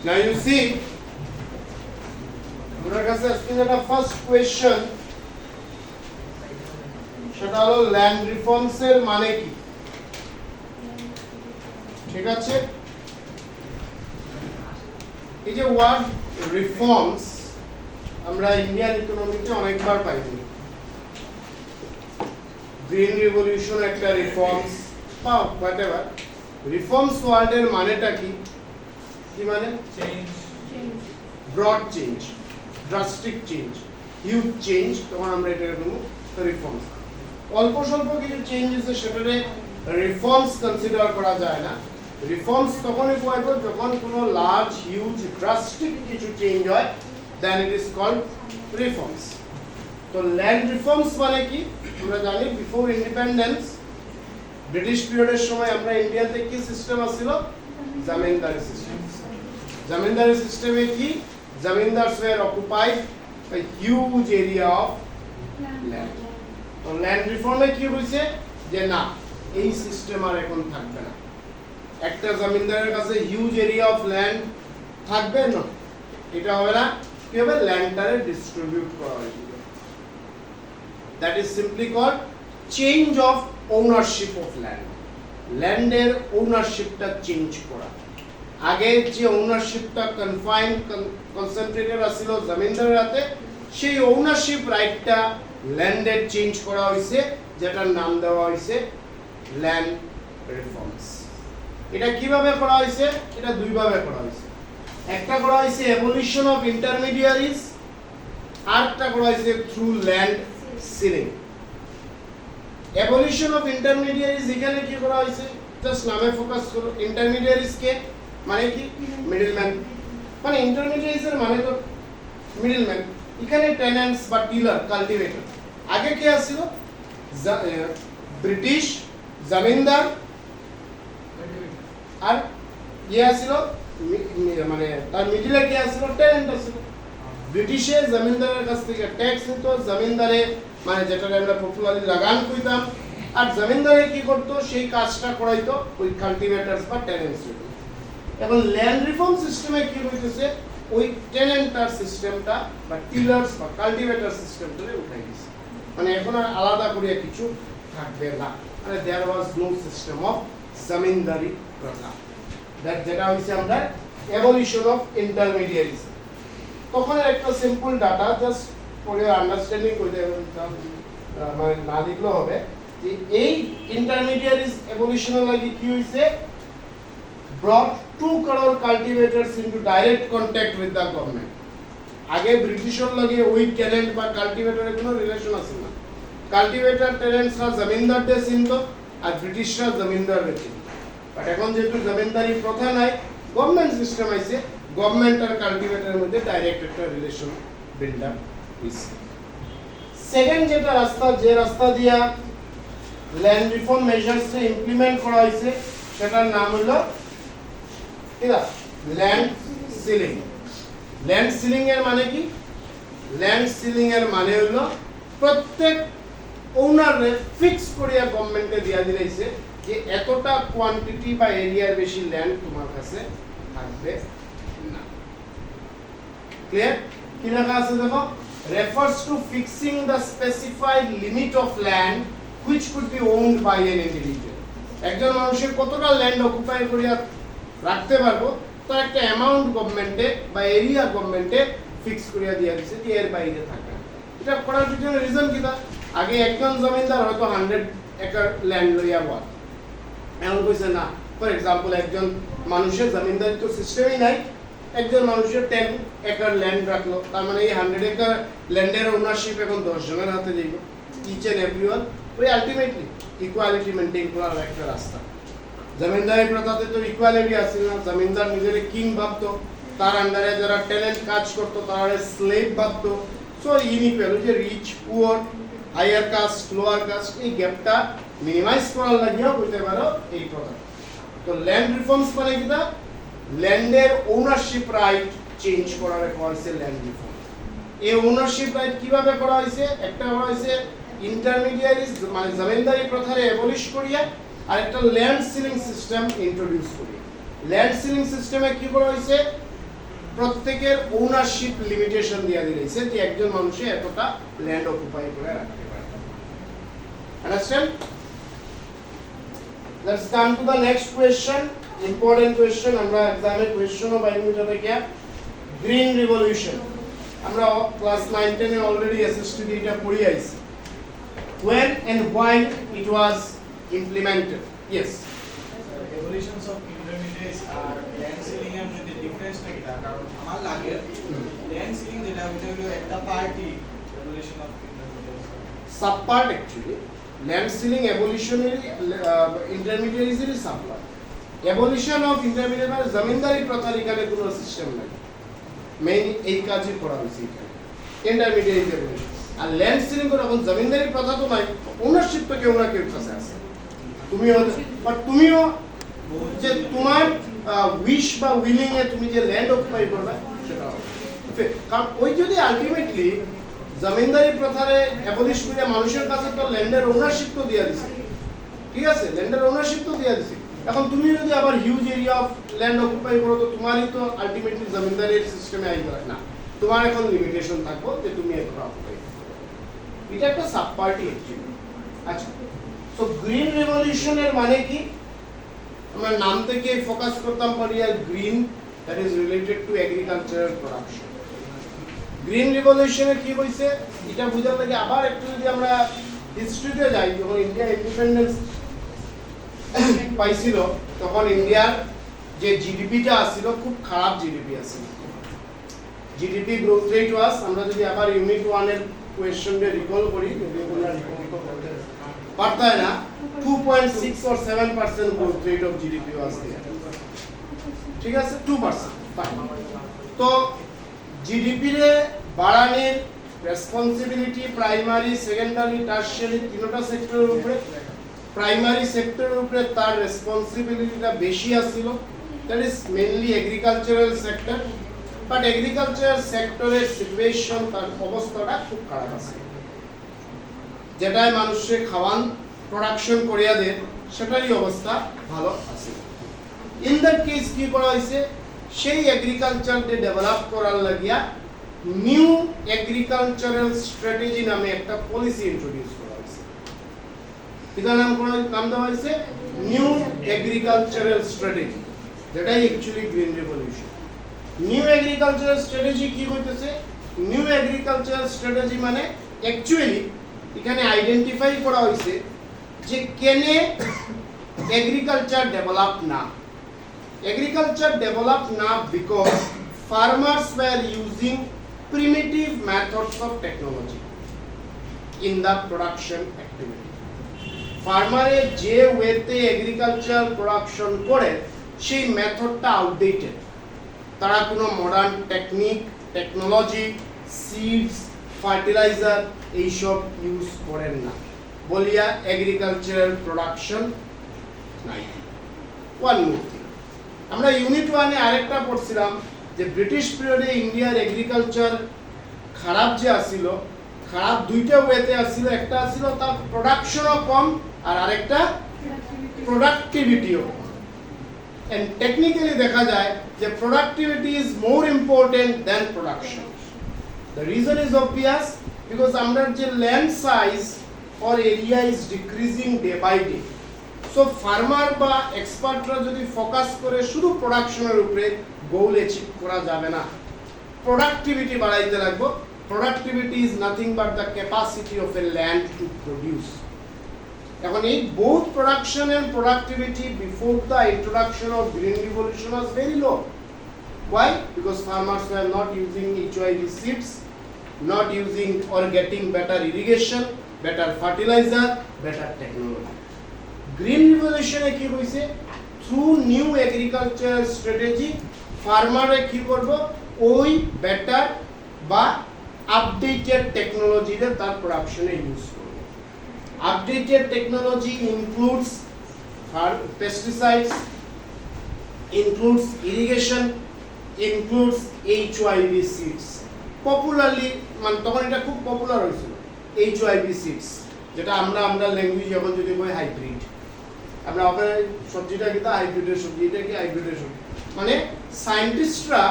Now you see, আমার কাছে আজকে যেটা ফার্স্ট কোয়েশ্চেন সেটা হলো ল্যান্ড রিফর্মস এর মানে কি। ঠিক আছে, এই যে ওয়ার্ড রিফর্মস আমরা ইন্ডিয়ান ইকোনমিতে অনেকবার পাইছি। গ্রিন রিভলিউশন একটা রিফর্মস বা হোয়াটএভার। রিফর্মস ওয়ার্ডের মানেটা কি? কি মানে? Change, broad change, drastic change, huge change, তখন আমরা এটা বলবো রিফর্মস। অল্প স্বল্প কিছু চেঞ্জ আছে সেটারে রিফর্মস কনসিডার করা যায় না। রিফর্মস তখনই পাইব যখন কোনো লার্জ হিউজ ড্রাস্টিক কিছু চেঞ্জ হয়, দেন ইট ইজ কল্ড রিফর্মস। তো ল্যান্ড রিফর্মস মানে কি? আমরা জানি বিফোর ইন্ডিপেন্ডেন্স ব্রিটিশ পিরিয়ডের সময় আমরা ইন্ডিয়াতে কি সিস্টেম ছিল? জমিনদারি সিস্টেম। জমিনদারি সিস্টেমে কি? Zamindars were occupied a huge area of land. তো ল্যান্ড রিফর্মে কি হইছে যে না, এই সিস্টেম আর এখন থাকবে না। একটা জমিনদারের কাছে হিউজ এরিয়া অফ ল্যান্ড থাকবে না, এটা হবে না। কি হবে? ল্যান্ডটারে ডিস্ট্রিবিউট করা হবে। That is simply called change of ownership of land. ল্যান্ডের ওনারশিপটা চেঞ্জ করা। আগে যে ওনারশিপটা কনসেন্ট্রেটেড আছিল জমিনদারের হাতে, সেই ওনারশিপ রাইটটা ল্যান্ডের চেঞ্জ করা হয়েছে, যেটার নাম দেওয়া হয়েছে ল্যান্ড রিফর্মস। এটা কিভাবে করা হয়েছে? এটা দুইভাবে করা হয়েছে। একটা করা হয়েছে অ্যাবলিশন অফ ইন্টারমিডিয়ারিজ, আর একটা করা হয়েছে through land ceiling. Abolition of intermediaries এখানে কি করা হয়েছে? জাস্ট নামে ফোকাস করো। ইন্টারমিডিয়ারিজ কে মানে কি? মিডলম্যান। মানে ইন্টারমিডিয়ারিজ এর মানে তো মিডলম্যান। এখানে টেনেন্টস বা টিলার, কাল্টিভেটর। আগে কে ছিল? ব্রিটিশ জমিনদার, আর ইয়ে ছিল মানে তার মিডিলে কে ছিল? টেনেন্ট ছিল। ব্রিটিশের জমিনদারের কাছ থেকে ট্যাক্স নিত, জমিনদারে মানে যেটা আমরা পপুলারলি লাগান কইতাম, আর জমিনদারে কি করতো? সেই কাজটা করাইতো ওই কাল্টিভেটরস বা টেনেন্টস। এখন ল্যান্ড রিফর্ম সিস্টেমে কি হইতেছে? ওই টেনেন্টার সিস্টেমটা বা টিলার্স বা কাল্টিভেটর সিস্টেমটারে উঠাই দিয়েছে। মানে এখন আর আলাদা করে কিছু থাকবে না। মানে দেয়ার ওয়াজ নো সিস্টেম অফ জমিনদারি প্রথা। দ্যাট যেটা হইছে আমরা অ্যাবলিশন অফ ইন্টারমিডিয়ারিজ। তখন একটা simple data just for your understanding করতে মানে না লিখলেও হবে যে এই ইন্টারমিডিয়ারিজ অ্যাবলিশনের লাগি কি হইছে? brought 2 crore cultivators into direct contact with the government. আগে ব্রিটিশের লগে ওই টেনেন্ট বা কাল্টিভেটরের কোনো রিলেশন আছে না। কাল্টিভেটর টেনেন্টসরা জমিনদারদের চিনতো, আর ব্রিটিশরা জমিনদারদের চিনতো। বাট এখন যেহেতু জমিনদারি প্রথা নাই, গভর্নমেন্ট সিস্টেম আইছে, গভর্নমেন্ট আর কাল্টিভেটরের মধ্যে ডাইরেক্ট একটা রিলেশন বিল্ড আপ হইছে। সেকেন্ড যেটা রাস্তা, যে রাস্তা দিয়া ল্যান্ড রিফর্ম মেজার্স ইমপ্লিমেন্ট করা হয়েছে, সেটার নাম হলো ল্যান্ড সিলিং। ল্যান্ড সিলিং এর মানে কি? ল্যান্ড সিলিং এর মানে হলো প্রত্যেক ওনারে ফিক্স করিয়া গভর্নমেন্টে দিয়া দিয়েছে যে এতটা কোয়ান্টিটি বা এরিয়ার বেশি ল্যান্ড তোমার কাছে থাকবে না। ক্লিয়ার? কি লেখা আছে দেখো? refers to fixing the specified limit of land which could be owned by an individual. একজন মানুষের কতটা ল্যান্ড অকুপাই করিয়া রাখতে পারবো, তার একটা অ্যামাউন্ট গভর্নমেন্টে বা এরিয়া গভর্নমেন্টে ফিক্স করিয়া দিয়া দিয়েছে যে এর বাইরে থাকবে। এটা করার পিছনে রিজন কি? আগে একজন জমিদার হয়তো 100 একর ল্যান্ড লইয়া বল, এমন কইছে না। ফর এক্সাম্পল, একজন মানুষের জমিদারি তো সিস্টেমই নাই, একজন মানুষের 10 একর ল্যান্ড রাখলো, তার মানে এই 100 একর ল্যান্ডের ওনারশিপ এখন 10 জনের হাতে যাইব। ইচ এন্ড এভরিওয়ান ওই আলটিমেটলি ইকুয়ালিটি মেইনটেইন করার একটা রাস্তা। জমিনদারি প্রথাতে তো ইকুয়ালিটি আসছিল না। জমিনদার নিজের কিং ভাবতো, তার আন্ডারে যারা টেনেন্ট কাজ করতো তারা স্লেভ ভাবতো। সো ইনইকুয়াল, যে rich poor, higher caste lower caste, এই গ্যাপটা মিনিমাইজ করার লাগিও হইতে পারো এই প্রথা। তো ল্যান্ড রিফর্মস মানে কি? ল্যান্ডের ওনারশিপ রাইট চেঞ্জ করার হয়েছে ল্যান্ড রিফর্ম। এই ওনারশিপ রাইট কিভাবে করা হয়েছে? একটা করা হয়েছে ইন্টারমিডিয়ারিজ মানে জমিনদারি প্রথারে অ্যাবলিশ করিয়া, আর একটা ল্যান্ড সিলিং সিস্টেম ইন্ট্রোডিউস করিয়া। ল্যান্ড সিলিং সিস্টেমে কি করা হয়েছে? প্রত্যেকের ওনারশিপ লিমিটেশন দিয়া দিয়েছে যে একজন মানুষে এতটা ল্যান্ড অকুপাই করে রাখতে পারে। Understand? Let's come to the next question, important question. আমরা এক্সামে কোশ্চেনও বাইরে যাবে কি গ্রিন রিভলিউশন। আমরা ক্লাস 9 10 এ অলরেডি এসএসটি এটা পড়ি আইছি। When and why it was implemented? Yes. Evolutions of intermediates are land ceiling এর মধ্যে ডিফারেন্স টা কি? কারণ আমার লাগে land ceiling যেটা ওটা হলো একটা party evolution of intermediates Sub part actually. Land ceiling evolutionary intermediaries এর sub part. Evolution of intermediate মানে জমিদারি প্রথার এখানে কোনো সিস্টেম নাই। মেইন এই কাজই করা হয়েছে এখানে। Intermediate evolution. আর ল্যান্ড সিলিং করে এখন জমিদারি প্রথা তো নাই, ওনারশিপ তো কেউ না কেউ কাছে আছে। তুমিও যে তোমার উইশ বা উইলিং এ তুমি যে ল্যান্ড অকুপাই করবে সেটা হবে। কারণ ওই যদি আলটিমেটলি জমিদারি প্রথারে অ্যাবলিশ করে মানুষের কাছে তো ল্যান্ডের ওনারশিপ তো দিয়ে দিছে, ঠিক আছে, ল্যান্ডের ওনারশিপ তো দিয়ে দিছে। এখন তুমি যদি আবার huge area of land occupy করো তো তোমারই তো আলটিমেটলি জমিদারির সিস্টেমে আইবে না, তোমার এখন লিমিটেশন থাকবো যে তুমি একটা অকুপাই করো। এটা একটা সাব পার্টি অ্যাকচুয়ালি। আচ্ছা, সো গ্রিন রেভলিউশনের মানে কি? আমরা নাম থেকে ফোকাস করতাম পারি আর green, that is related to agricultural production. Green রিভলিউশনে কি হইছে এটা বুঝার লাগে আবার একটু যদি আমরা হিস্ট্রিতে যাই, যখন ইন্ডিয়া ইন্ডিপেন্ডেন্স পাইছিল তখন ইন্ডিয়ার যে জিডিপিটা আসছিল খুব খারাপ জিডিপি আসছিল। জিডিপি গ্রোথ রেট ওয়াজ, আমরা যদি আবার ইউনিট 1 এর কোয়েশ্চনটা রিকল করি, যদি আমরা রিকল করতে পারতাম না, 2.6 or 7% growth rate of GDP was there. ঠিক আছে, 2%। তো জিডিপি রে বাড়ানোর রেসপন্সিবিলিটি প্রাইমারি, সেকেন্ডারি, টারশিয়ারি তিনটা সেক্টরের উপরে। প্রাইমারি সেক্টরের উপরে তার রেসপন্সিবিলিটিটা বেশি আছিল, that is mainly agricultural sector. But agricultural সেক্টরের সিচুয়েশন, তার অবস্থাটা খুব খারাপ আছে, যেটাই মানুষের খাওয়ান প্রোডাকশন করিয়া দেয় সেটারই অবস্থা ভালো আছে। ইন দ্যাট কেস কি করা হয়েছে, সেই এগ্রিকালচারকে ডেভেলপ করার লাগিয়া নিউ এগ্রিকালচারাল স্ট্র্যাটেজি নামে একটা পলিসি ইন্ট্রোডিউস করা হয়েছে। এটার নাম দেওয়া হয়েছে নিউ এগ্রিকালচারাল স্ট্র্যাটেজি, যেটাই actually green revolution. New agricultural strategy কি হইতেছে? নিউ এগ্রিকালচারাল স্ট্র্যাটেজি মানে অ্যাকচুয়ালি এখানে আইডেন্টিফাই করা হয়েছে যে কেনে এগ্রিকালচার ডেভেলপ না। এগ্রিকালচার ডেভেলপ না because farmers were using primitive methods of technology in the production activity. ফার্মারে যে ওয়েতে এগ্রিকালচার প্রোডাকশন করে সেই মেথডটা আউটডেটেড, তারা কোনো modern technique, technology, seeds, fertiliser এইসব ইউজ করেন না বলিয়া এগ্রিকালচারাল প্রোডাকশন নাই। ওয়ান মোর থিং, আমরা ইউনিট 1 এ আরেকটা পড়ছিলাম যে ব্রিটিশ পিরিয়ডে ইন্ডিয়ার এগ্রিকালচার খারাপ যে আসিল, খারাপ দুইটা ওয়েতে আসিল। একটা আসিল তার প্রোডাকশনও কম আর আরেকটা প্রোডাক্টিভিটিও। এন্ড টেকনিক্যালি দেখা যায় যে productivity is more important than production. The reason is obvious because under the land size or area is decreasing day by day. So farmer বা এক্সপার্টরা যদি ফোকাস করে শুধু প্রোডাকশনের উপরে, গোল অ্যাচিভ করা যাবে না, প্রোডাক্টিভিটি বাড়াইতে লাগবে। Productivity is nothing but the capacity of A land to produce. এখন এই both production and productivity before the introduction of green revolution was very low. Why? Because farmers were not using HYV seeds, not using or getting better irrigation, better fertilizer, better technology. Green revolution e ki hoise? Through new agriculture strategy, farmer e ki korbo oi better ba updated technology re tar production e use korbo. Updated technology includes pesticides, includes irrigation, includes HYV seeds. Popularly মানে তখন এটা খুব popular হয়েছিল HYV seeds, যেটা আমরা language এখন যদি বলি হাইব্রিড। আমরা আপনার সবজিটা কিন্তু হাইব্রিডের সবজি, এটা কি হাইব্রিডের সবজি, মানে সায়েন্টিস্টরা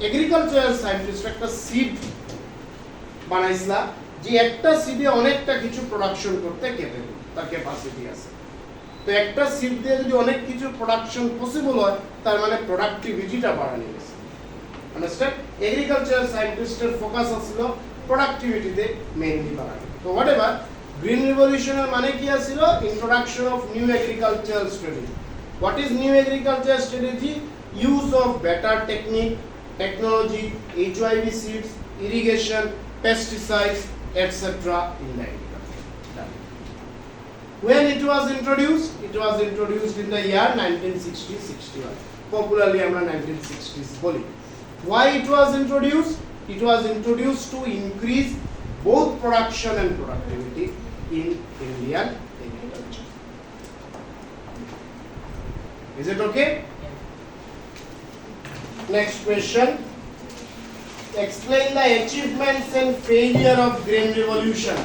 এগ্রিকালচারাল সায়েন্টিস্ট একটা সিড বানাইছিলা যে একটা সিডে অনেকটা কিছু প্রোডাকশন করতে ক্যাপেবল, তার ক্যাপাসিটি আছে। তো একটা সিড দিয়ে যদি অনেক কিছু প্রোডাকশন পসিবল হয় তার মানে প্রোডাক্টিভিটিটা বাড়ানো গেছে। আন্ডারস্ট্যান্ড? এগ্রিকালচারাল সায়েন্টিস্টের ফোকাস ছিল প্রোডাক্টিভিটিতে মেইনলি বাড়ানো। তো হোয়াট এভার, গ্রিন রিভলিউশনের মানে কি ছিল? Introduction of new agricultural strategy. What is new agricultural strategy? Use of better technology, HYV seeds, irrigation, pesticides, etc. in the agriculture. Done. When it was introduced? It was introduced in the year 1960-61. Popularly আমরা 1960s বলি। Why it was introduced? It was introduced to increase both production and productivity in Indian agriculture. Is it okay? Next question. Explain the achievements and failure of Green Revolution.